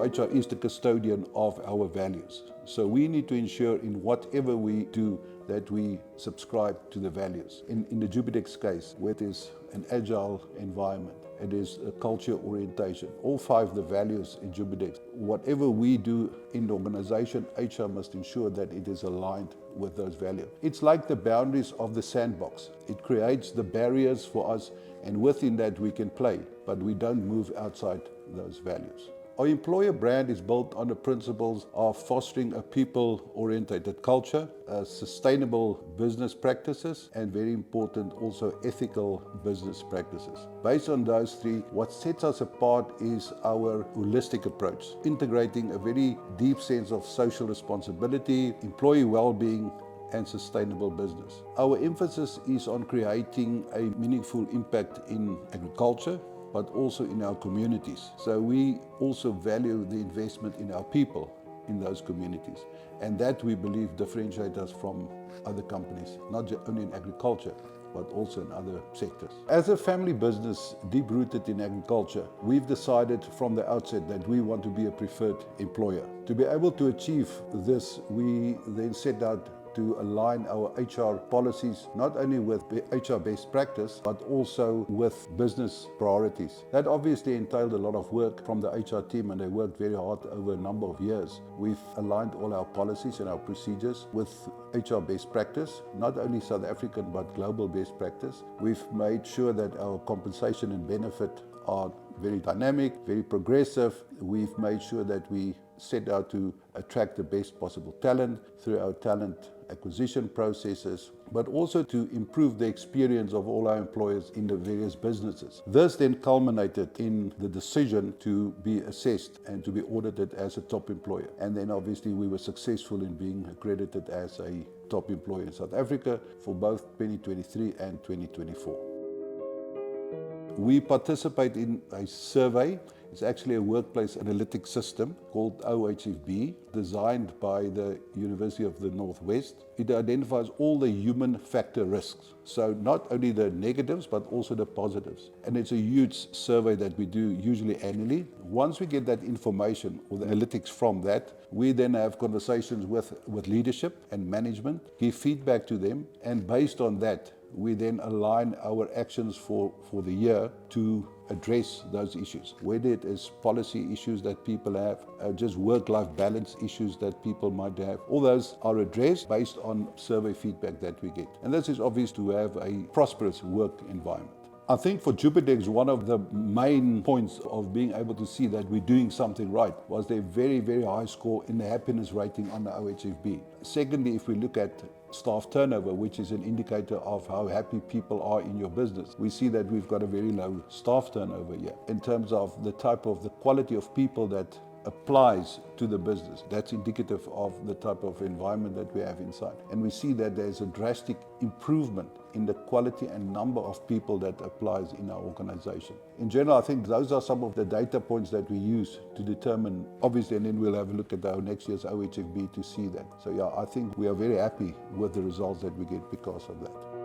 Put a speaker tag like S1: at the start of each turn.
S1: HR is the custodian of our values. So we need to ensure in whatever we do that we subscribe to the values. In the Jupidex case, where it is an agile environment, it is a culture orientation. All 5 the values in Jupidex. Whatever we do in the organization, HR must ensure that it is aligned with those values. It's like the boundaries of the sandbox. It creates the barriers for us, and within that we can play, but we don't move outside those values. Our employer brand is built on the principles of fostering a people-orientated culture, sustainable business practices, and very important also ethical business practices. Based on those 3, what sets us apart is our holistic approach, integrating a very deep sense of social responsibility, employee well-being, and sustainable business. Our emphasis is on creating a meaningful impact in agriculture, but also in our communities. So we also value the investment in our people in those communities. And that we believe differentiates us from other companies, not only in agriculture, but also in other sectors. As a family business deep-rooted in agriculture, we've decided from the outset that we want to be a preferred employer. To be able to achieve this, we then set out to align our HR policies not only with HR best practice, but also with business priorities. That obviously entailed a lot of work from the HR team, and they worked very hard over a number of years. We've aligned all our policies and our procedures with HR best practice, not only South African, but global best practice. We've made sure that our compensation and benefit are very dynamic, very progressive. We've made sure that we set out to attract the best possible talent through our talent acquisition processes, but also to improve the experience of all our employees in the various businesses. This then culminated in the decision to be assessed and to be audited as a top employer. And then obviously we were successful in being accredited as a top employer in South Africa for both 2023 and 2024. We participate in a survey. It's actually a workplace analytics system called OHFB, designed by the University of the Northwest. It identifies all the human factor risks. So not only the negatives, but also the positives. And it's a huge survey that we do usually annually. Once we get that information or the analytics from that, we then have conversations with leadership and management, give feedback to them, and based on that, we then align our actions for the year to address those issues. Whether it is policy issues that people have, just work-life balance issues that people might have, all those are addressed based on survey feedback that we get. And this is obvious to have a prosperous work environment. I think for Jupidex, one of the main points of being able to see that we're doing something right was their very, very high score in the happiness rating on the OHFB. Secondly, if we look at staff turnover, which is an indicator of how happy people are in your business, we see that we've got a very low staff turnover here. In terms of the quality of people that applies to the business, that's indicative of the type of environment that we have inside. And we see that there's a drastic improvement in the quality and number of people that applies in our organization. In general, I think those are some of the data points that we use to determine, obviously, and then we'll have a look at our next year's OHFB to see that. So yeah, I think we are very happy with the results that we get because of that.